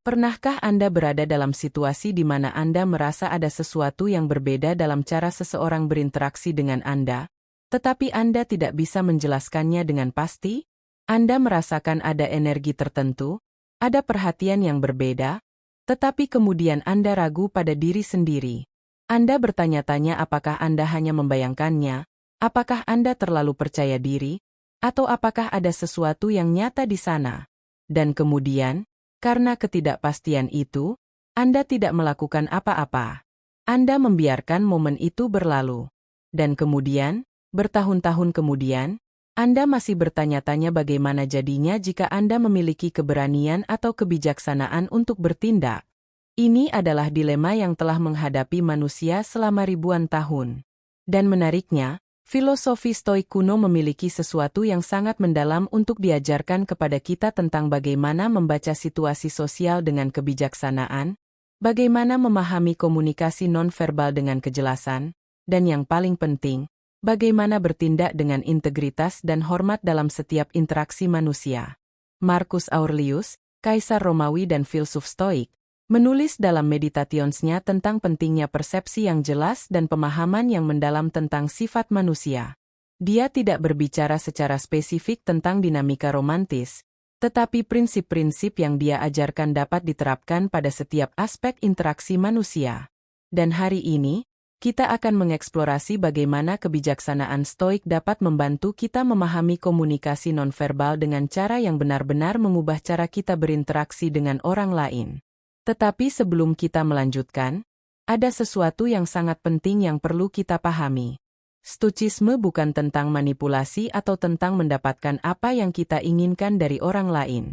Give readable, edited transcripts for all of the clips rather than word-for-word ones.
Pernahkah Anda berada dalam situasi di mana Anda merasa ada sesuatu yang berbeda dalam cara seseorang berinteraksi dengan Anda, tetapi Anda tidak bisa menjelaskannya dengan pasti? Anda merasakan ada energi tertentu, ada perhatian yang berbeda, tetapi kemudian Anda ragu pada diri sendiri. Anda bertanya-tanya apakah Anda hanya membayangkannya, apakah Anda terlalu percaya diri, atau apakah ada sesuatu yang nyata di sana. Dan kemudian, karena ketidakpastian itu, Anda tidak melakukan apa-apa. Anda membiarkan momen itu berlalu. Dan kemudian, bertahun-tahun kemudian, Anda masih bertanya-tanya bagaimana jadinya jika Anda memiliki keberanian atau kebijaksanaan untuk bertindak. Ini adalah dilema yang telah menghadapi manusia selama ribuan tahun. Dan menariknya, filosofi Stoik kuno memiliki sesuatu yang sangat mendalam untuk diajarkan kepada kita tentang bagaimana membaca situasi sosial dengan kebijaksanaan, bagaimana memahami komunikasi nonverbal dengan kejelasan, dan yang paling penting, bagaimana bertindak dengan integritas dan hormat dalam setiap interaksi manusia. Marcus Aurelius, Kaisar Romawi dan filsuf Stoik, menulis dalam Meditations-nya tentang pentingnya persepsi yang jelas dan pemahaman yang mendalam tentang sifat manusia. Dia tidak berbicara secara spesifik tentang dinamika romantis, tetapi prinsip-prinsip yang dia ajarkan dapat diterapkan pada setiap aspek interaksi manusia. Dan hari ini, kita akan mengeksplorasi bagaimana kebijaksanaan Stoik dapat membantu kita memahami komunikasi nonverbal dengan cara yang benar-benar mengubah cara kita berinteraksi dengan orang lain. Tetapi sebelum kita melanjutkan, ada sesuatu yang sangat penting yang perlu kita pahami. Stoicisme bukan tentang manipulasi atau tentang mendapatkan apa yang kita inginkan dari orang lain.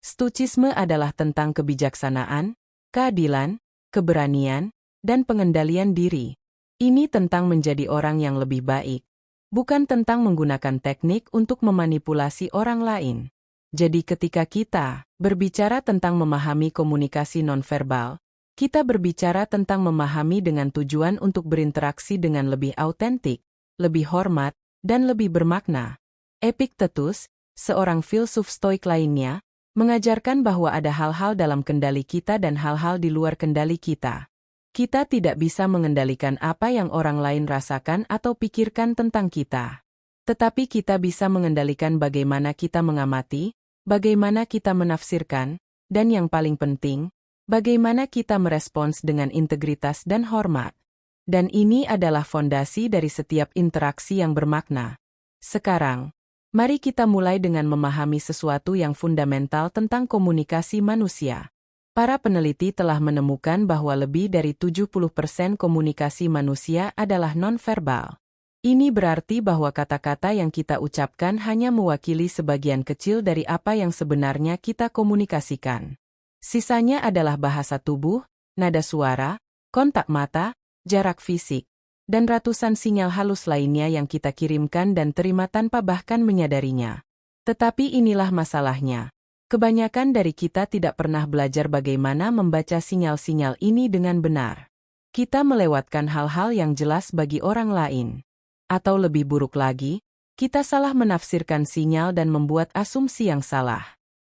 Stoicisme adalah tentang kebijaksanaan, keadilan, keberanian, dan pengendalian diri. Ini tentang menjadi orang yang lebih baik, bukan tentang menggunakan teknik untuk memanipulasi orang lain. Jadi ketika kita berbicara tentang memahami komunikasi nonverbal, kita berbicara tentang memahami dengan tujuan untuk berinteraksi dengan lebih autentik, lebih hormat, dan lebih bermakna. Epictetus, seorang filsuf Stoik lainnya, mengajarkan bahwa ada hal-hal dalam kendali kita dan hal-hal di luar kendali kita. Kita tidak bisa mengendalikan apa yang orang lain rasakan atau pikirkan tentang kita. Tetapi kita bisa mengendalikan bagaimana kita mengamati, bagaimana kita menafsirkan, dan yang paling penting, bagaimana kita merespons dengan integritas dan hormat. Dan ini adalah fondasi dari setiap interaksi yang bermakna. Sekarang, mari kita mulai dengan memahami sesuatu yang fundamental tentang komunikasi manusia. Para peneliti telah menemukan bahwa lebih dari 70% komunikasi manusia adalah nonverbal. Ini berarti bahwa kata-kata yang kita ucapkan hanya mewakili sebagian kecil dari apa yang sebenarnya kita komunikasikan. Sisanya adalah bahasa tubuh, nada suara, kontak mata, jarak fisik, dan ratusan sinyal halus lainnya yang kita kirimkan dan terima tanpa bahkan menyadarinya. Tetapi inilah masalahnya. Kebanyakan dari kita tidak pernah belajar bagaimana membaca sinyal-sinyal ini dengan benar. Kita melewatkan hal-hal yang jelas bagi orang lain. Atau lebih buruk lagi, kita salah menafsirkan sinyal dan membuat asumsi yang salah.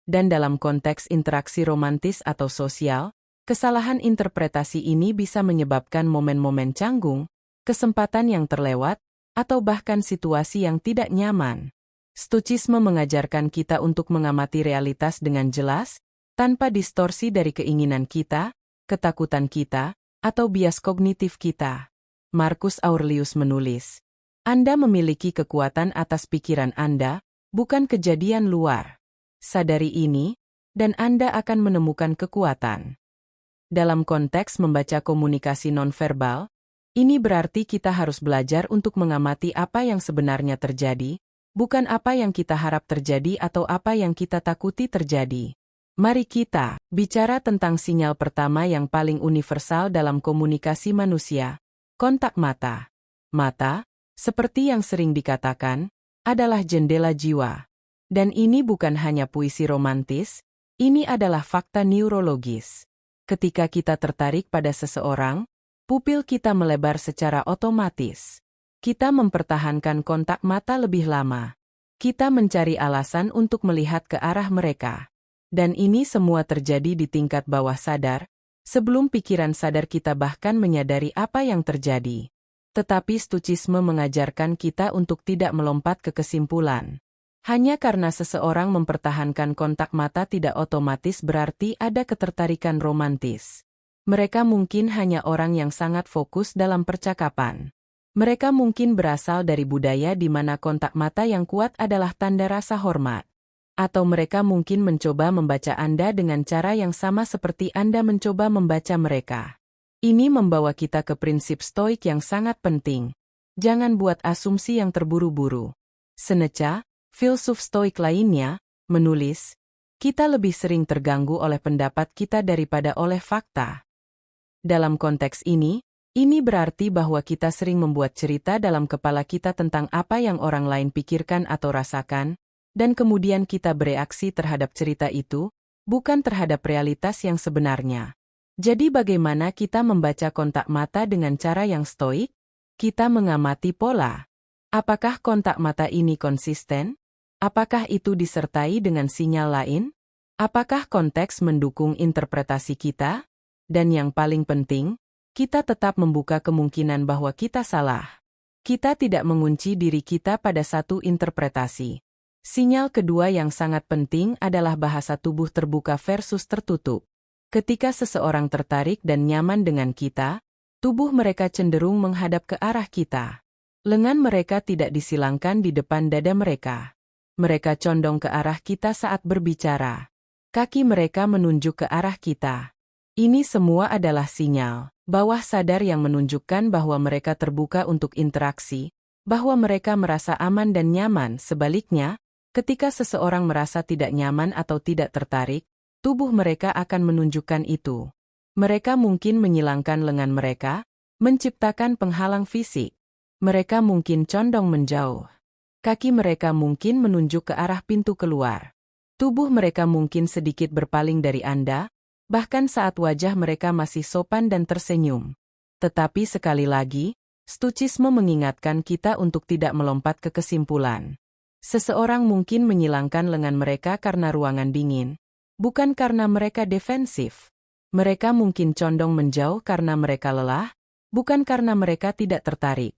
Dan dalam konteks interaksi romantis atau sosial, kesalahan interpretasi ini bisa menyebabkan momen-momen canggung, kesempatan yang terlewat, atau bahkan situasi yang tidak nyaman. Stoicisme mengajarkan kita untuk mengamati realitas dengan jelas, tanpa distorsi dari keinginan kita, ketakutan kita, atau bias kognitif kita. Marcus Aurelius menulis, Anda memiliki kekuatan atas pikiran Anda, bukan kejadian luar. Sadari ini, dan Anda akan menemukan kekuatan. Dalam konteks membaca komunikasi nonverbal, ini berarti kita harus belajar untuk mengamati apa yang sebenarnya terjadi, bukan apa yang kita harap terjadi atau apa yang kita takuti terjadi. Mari kita bicara tentang sinyal pertama yang paling universal dalam komunikasi manusia, kontak mata. Mata, seperti yang sering dikatakan, adalah jendela jiwa. Dan ini bukan hanya puisi romantis, ini adalah fakta neurologis. Ketika kita tertarik pada seseorang, pupil kita melebar secara otomatis. Kita mempertahankan kontak mata lebih lama. Kita mencari alasan untuk melihat ke arah mereka. Dan ini semua terjadi di tingkat bawah sadar, sebelum pikiran sadar kita bahkan menyadari apa yang terjadi. Tetapi Stoicisme mengajarkan kita untuk tidak melompat ke kesimpulan. Hanya karena seseorang mempertahankan kontak mata tidak otomatis berarti ada ketertarikan romantis. Mereka mungkin hanya orang yang sangat fokus dalam percakapan. Mereka mungkin berasal dari budaya di mana kontak mata yang kuat adalah tanda rasa hormat. Atau mereka mungkin mencoba membaca Anda dengan cara yang sama seperti Anda mencoba membaca mereka. Ini membawa kita ke prinsip stoik yang sangat penting. Jangan buat asumsi yang terburu-buru. Seneca, filsuf stoik lainnya, menulis, kita lebih sering terganggu oleh pendapat kita daripada oleh fakta. Dalam konteks ini berarti bahwa kita sering membuat cerita dalam kepala kita tentang apa yang orang lain pikirkan atau rasakan, dan kemudian kita bereaksi terhadap cerita itu, bukan terhadap realitas yang sebenarnya. Jadi bagaimana kita membaca kontak mata dengan cara yang stoik? Kita mengamati pola. Apakah kontak mata ini konsisten? Apakah itu disertai dengan sinyal lain? Apakah konteks mendukung interpretasi kita? Dan yang paling penting, kita tetap membuka kemungkinan bahwa kita salah. Kita tidak mengunci diri kita pada satu interpretasi. Sinyal kedua yang sangat penting adalah bahasa tubuh terbuka versus tertutup. Ketika seseorang tertarik dan nyaman dengan kita, tubuh mereka cenderung menghadap ke arah kita. Lengan mereka tidak disilangkan di depan dada mereka. Mereka condong ke arah kita saat berbicara. Kaki mereka menunjuk ke arah kita. Ini semua adalah sinyal bawah sadar yang menunjukkan bahwa mereka terbuka untuk interaksi, bahwa mereka merasa aman dan nyaman. Sebaliknya, ketika seseorang merasa tidak nyaman atau tidak tertarik, tubuh mereka akan menunjukkan itu. Mereka mungkin menyilangkan lengan mereka, menciptakan penghalang fisik. Mereka mungkin condong menjauh. Kaki mereka mungkin menunjuk ke arah pintu keluar. Tubuh mereka mungkin sedikit berpaling dari Anda, bahkan saat wajah mereka masih sopan dan tersenyum. Tetapi sekali lagi, Stoicisme mengingatkan kita untuk tidak melompat ke kesimpulan. Seseorang mungkin menyilangkan lengan mereka karena ruangan dingin, bukan karena mereka defensif. Mereka mungkin condong menjauh karena mereka lelah, bukan karena mereka tidak tertarik.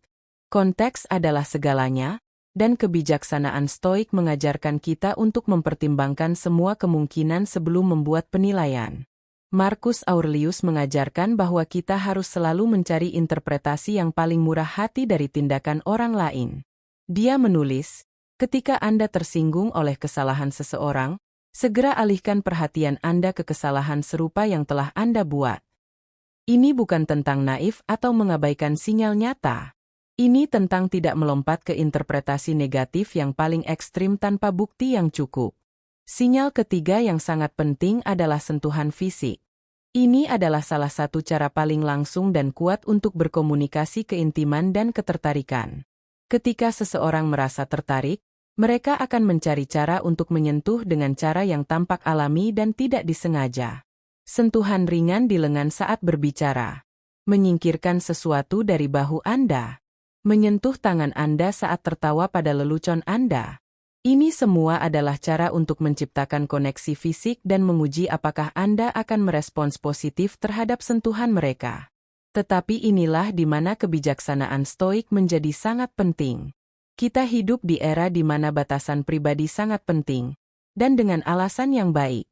Konteks adalah segalanya, dan kebijaksanaan stoik mengajarkan kita untuk mempertimbangkan semua kemungkinan sebelum membuat penilaian. Marcus Aurelius mengajarkan bahwa kita harus selalu mencari interpretasi yang paling murah hati dari tindakan orang lain. Dia menulis, ketika Anda tersinggung oleh kesalahan seseorang, segera alihkan perhatian Anda ke kesalahan serupa yang telah Anda buat. Ini bukan tentang naif atau mengabaikan sinyal nyata. Ini tentang tidak melompat ke interpretasi negatif yang paling ekstrim tanpa bukti yang cukup. Sinyal ketiga yang sangat penting adalah sentuhan fisik. Ini adalah salah satu cara paling langsung dan kuat untuk berkomunikasi keintiman dan ketertarikan. Ketika seseorang merasa tertarik, mereka akan mencari cara untuk menyentuh dengan cara yang tampak alami dan tidak disengaja. Sentuhan ringan di lengan saat berbicara. Menyingkirkan sesuatu dari bahu Anda. Menyentuh tangan Anda saat tertawa pada lelucon Anda. Ini semua adalah cara untuk menciptakan koneksi fisik dan menguji apakah Anda akan merespons positif terhadap sentuhan mereka. Tetapi inilah di mana kebijaksanaan stoik menjadi sangat penting. Kita hidup di era di mana batasan pribadi sangat penting, dan dengan alasan yang baik.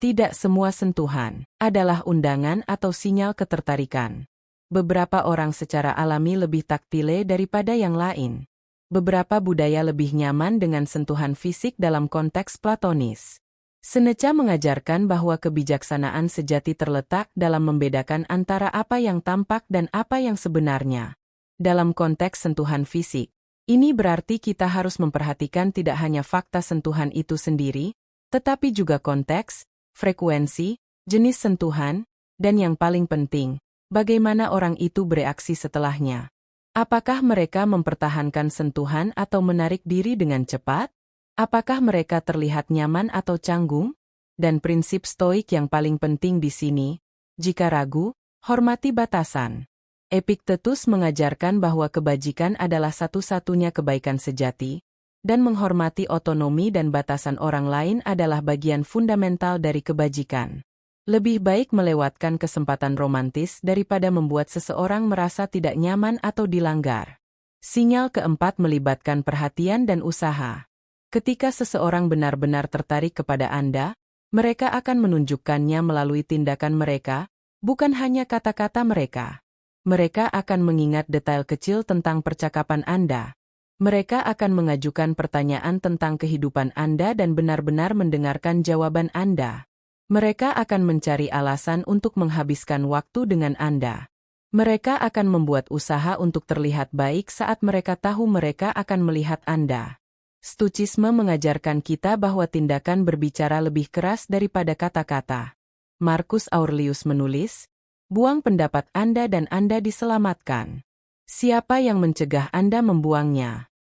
Tidak semua sentuhan adalah undangan atau sinyal ketertarikan. Beberapa orang secara alami lebih taktile daripada yang lain. Beberapa budaya lebih nyaman dengan sentuhan fisik dalam konteks platonis. Seneca mengajarkan bahwa kebijaksanaan sejati terletak dalam membedakan antara apa yang tampak dan apa yang sebenarnya. Dalam konteks sentuhan fisik, ini berarti kita harus memperhatikan tidak hanya fakta sentuhan itu sendiri, tetapi juga konteks, frekuensi, jenis sentuhan, dan yang paling penting, bagaimana orang itu bereaksi setelahnya. Apakah mereka mempertahankan sentuhan atau menarik diri dengan cepat? Apakah mereka terlihat nyaman atau canggung? Dan prinsip stoik yang paling penting di sini, jika ragu, hormati batasan. Epictetus mengajarkan bahwa kebajikan adalah satu-satunya kebaikan sejati, dan menghormati otonomi dan batasan orang lain adalah bagian fundamental dari kebajikan. Lebih baik melewatkan kesempatan romantis daripada membuat seseorang merasa tidak nyaman atau dilanggar. Sinyal keempat melibatkan perhatian dan usaha. Ketika seseorang benar-benar tertarik kepada Anda, mereka akan menunjukkannya melalui tindakan mereka, bukan hanya kata-kata mereka. Mereka akan mengingat detail kecil tentang percakapan Anda. Mereka akan mengajukan pertanyaan tentang kehidupan Anda dan benar-benar mendengarkan jawaban Anda. Mereka akan mencari alasan untuk menghabiskan waktu dengan Anda. Mereka akan membuat usaha untuk terlihat baik saat mereka tahu mereka akan melihat Anda. Stoicisme mengajarkan kita bahwa tindakan berbicara lebih keras daripada kata-kata. Marcus Aurelius menulis, "Buang pendapat Anda dan Anda diselamatkan. Siapa yang mencegah Anda membuangnya?"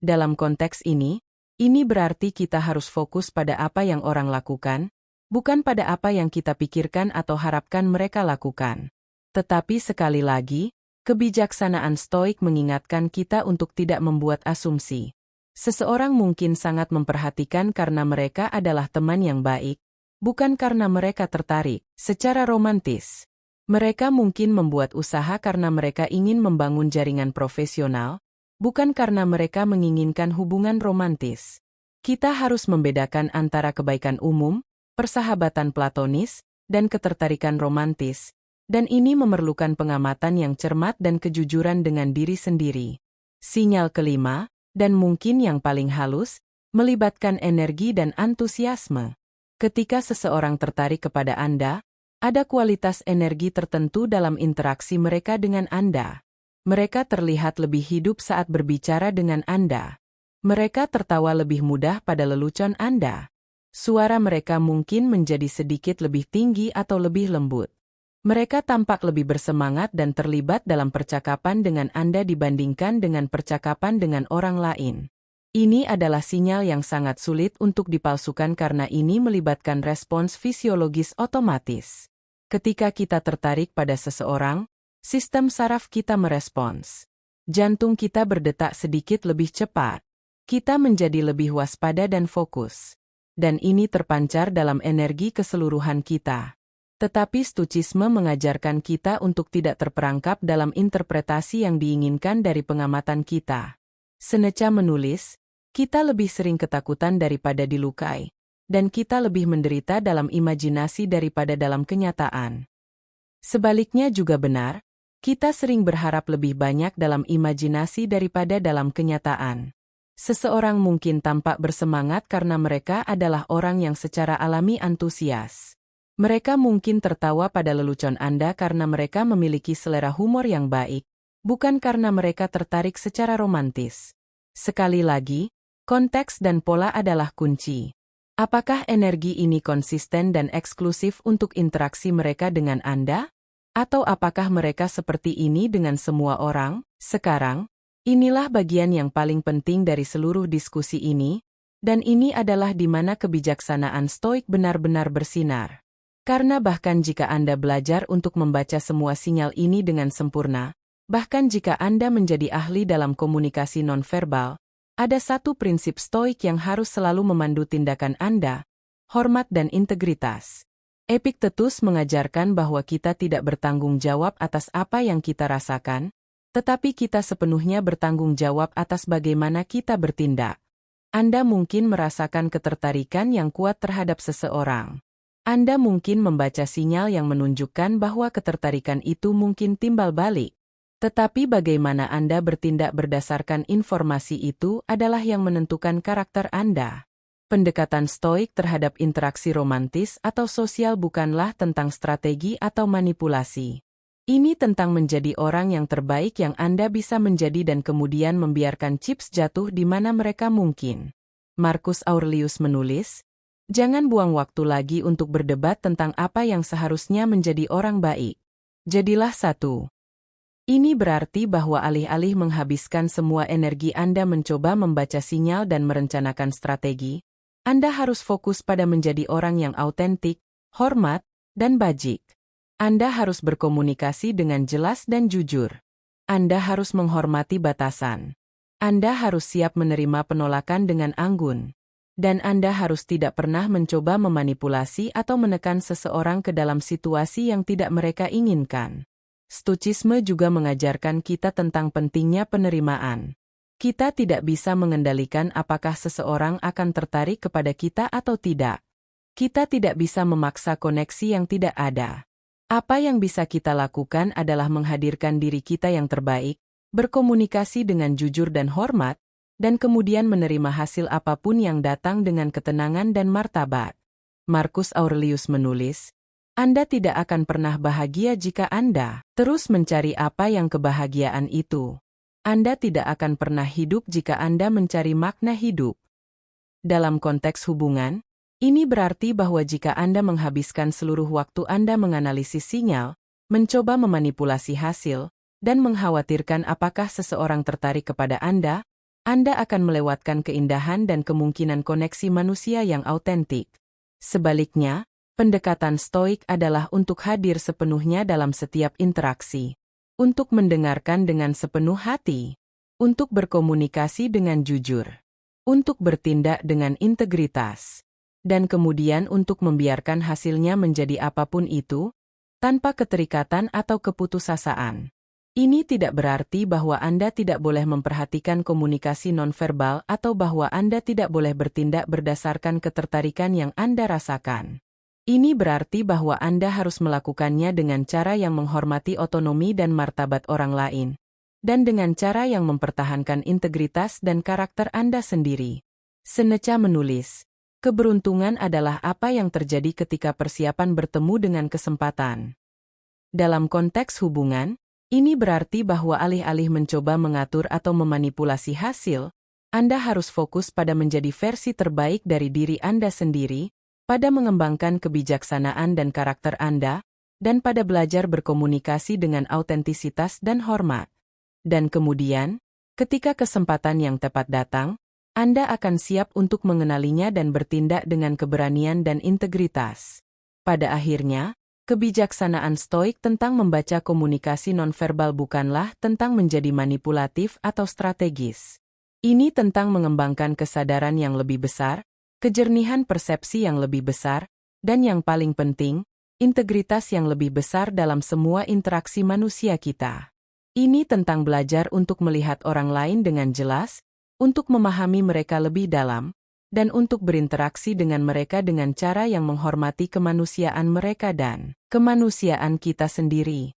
Dalam konteks ini berarti kita harus fokus pada apa yang orang lakukan, bukan pada apa yang kita pikirkan atau harapkan mereka lakukan. Tetapi sekali lagi, kebijaksanaan stoik mengingatkan kita untuk tidak membuat asumsi. Seseorang mungkin sangat memperhatikan karena mereka adalah teman yang baik, bukan karena mereka tertarik secara romantis. Mereka mungkin membuat usaha karena mereka ingin membangun jaringan profesional, bukan karena mereka menginginkan hubungan romantis. Kita harus membedakan antara kebaikan umum, persahabatan platonis, dan ketertarikan romantis, dan ini memerlukan pengamatan yang cermat dan kejujuran dengan diri sendiri. Sinyal kelima, dan mungkin yang paling halus, melibatkan energi dan antusiasme. Ketika seseorang tertarik kepada Anda, ada kualitas energi tertentu dalam interaksi mereka dengan Anda. Mereka terlihat lebih hidup saat berbicara dengan Anda. Mereka tertawa lebih mudah pada lelucon Anda. Suara mereka mungkin menjadi sedikit lebih tinggi atau lebih lembut. Mereka tampak lebih bersemangat dan terlibat dalam percakapan dengan Anda dibandingkan dengan percakapan dengan orang lain. Ini adalah sinyal yang sangat sulit untuk dipalsukan karena ini melibatkan respons fisiologis otomatis. Ketika kita tertarik pada seseorang, sistem saraf kita merespons. Jantung kita berdetak sedikit lebih cepat. Kita menjadi lebih waspada dan fokus. Dan ini terpancar dalam energi keseluruhan kita. Tetapi stoicisme mengajarkan kita untuk tidak terperangkap dalam interpretasi yang diinginkan dari pengamatan kita. Seneca menulis, kita lebih sering ketakutan daripada dilukai, dan kita lebih menderita dalam imajinasi daripada dalam kenyataan. Sebaliknya juga benar, kita sering berharap lebih banyak dalam imajinasi daripada dalam kenyataan. Seseorang mungkin tampak bersemangat karena mereka adalah orang yang secara alami antusias. Mereka mungkin tertawa pada lelucon Anda karena mereka memiliki selera humor yang baik, bukan karena mereka tertarik secara romantis. Sekali lagi, konteks dan pola adalah kunci. Apakah energi ini konsisten dan eksklusif untuk interaksi mereka dengan Anda? Atau apakah mereka seperti ini dengan semua orang? Sekarang, inilah bagian yang paling penting dari seluruh diskusi ini, dan ini adalah di mana kebijaksanaan stoik benar-benar bersinar. Karena bahkan jika Anda belajar untuk membaca semua sinyal ini dengan sempurna, bahkan jika Anda menjadi ahli dalam komunikasi nonverbal, ada satu prinsip stoik yang harus selalu memandu tindakan Anda: hormat dan integritas. Epictetus mengajarkan bahwa kita tidak bertanggung jawab atas apa yang kita rasakan, tetapi kita sepenuhnya bertanggung jawab atas bagaimana kita bertindak. Anda mungkin merasakan ketertarikan yang kuat terhadap seseorang. Anda mungkin membaca sinyal yang menunjukkan bahwa ketertarikan itu mungkin timbal balik. Tetapi bagaimana Anda bertindak berdasarkan informasi itu adalah yang menentukan karakter Anda. Pendekatan stoik terhadap interaksi romantis atau sosial bukanlah tentang strategi atau manipulasi. Ini tentang menjadi orang yang terbaik yang Anda bisa menjadi dan kemudian membiarkan chips jatuh di mana mereka mungkin. Marcus Aurelius menulis, "Jangan buang waktu lagi untuk berdebat tentang apa yang seharusnya menjadi orang baik. Jadilah satu." Ini berarti bahwa alih-alih menghabiskan semua energi Anda mencoba membaca sinyal dan merencanakan strategi, Anda harus fokus pada menjadi orang yang autentik, hormat, dan bajik. Anda harus berkomunikasi dengan jelas dan jujur. Anda harus menghormati batasan. Anda harus siap menerima penolakan dengan anggun. Dan Anda harus tidak pernah mencoba memanipulasi atau menekan seseorang ke dalam situasi yang tidak mereka inginkan. Stoicisme juga mengajarkan kita tentang pentingnya penerimaan. Kita tidak bisa mengendalikan apakah seseorang akan tertarik kepada kita atau tidak. Kita tidak bisa memaksa koneksi yang tidak ada. Apa yang bisa kita lakukan adalah menghadirkan diri kita yang terbaik, berkomunikasi dengan jujur dan hormat, dan kemudian menerima hasil apapun yang datang dengan ketenangan dan martabat. Marcus Aurelius menulis, Anda tidak akan pernah bahagia jika Anda terus mencari apa yang kebahagiaan itu. Anda tidak akan pernah hidup jika Anda mencari makna hidup. Dalam konteks hubungan, ini berarti bahwa jika Anda menghabiskan seluruh waktu Anda menganalisis sinyal, mencoba memanipulasi hasil, dan mengkhawatirkan apakah seseorang tertarik kepada Anda akan melewatkan keindahan dan kemungkinan koneksi manusia yang autentik. Sebaliknya, pendekatan stoik adalah untuk hadir sepenuhnya dalam setiap interaksi, untuk mendengarkan dengan sepenuh hati, untuk berkomunikasi dengan jujur, untuk bertindak dengan integritas, dan kemudian untuk membiarkan hasilnya menjadi apapun itu, tanpa keterikatan atau keputusasaan. Ini tidak berarti bahwa Anda tidak boleh memperhatikan komunikasi nonverbal atau bahwa Anda tidak boleh bertindak berdasarkan ketertarikan yang Anda rasakan. Ini berarti bahwa Anda harus melakukannya dengan cara yang menghormati otonomi dan martabat orang lain, dan dengan cara yang mempertahankan integritas dan karakter Anda sendiri. Seneca menulis, keberuntungan adalah apa yang terjadi ketika persiapan bertemu dengan kesempatan. Dalam konteks hubungan, ini berarti bahwa alih-alih mencoba mengatur atau memanipulasi hasil, Anda harus fokus pada menjadi versi terbaik dari diri Anda sendiri, pada mengembangkan kebijaksanaan dan karakter Anda, dan pada belajar berkomunikasi dengan autentisitas dan hormat. Dan kemudian, ketika kesempatan yang tepat datang, Anda akan siap untuk mengenalinya dan bertindak dengan keberanian dan integritas. Pada akhirnya, kebijaksanaan stoik tentang membaca komunikasi nonverbal bukanlah tentang menjadi manipulatif atau strategis. Ini tentang mengembangkan kesadaran yang lebih besar, kejernihan persepsi yang lebih besar, dan yang paling penting, integritas yang lebih besar dalam semua interaksi manusia kita. Ini tentang belajar untuk melihat orang lain dengan jelas, untuk memahami mereka lebih dalam, dan untuk berinteraksi dengan mereka dengan cara yang menghormati kemanusiaan mereka dan kemanusiaan kita sendiri.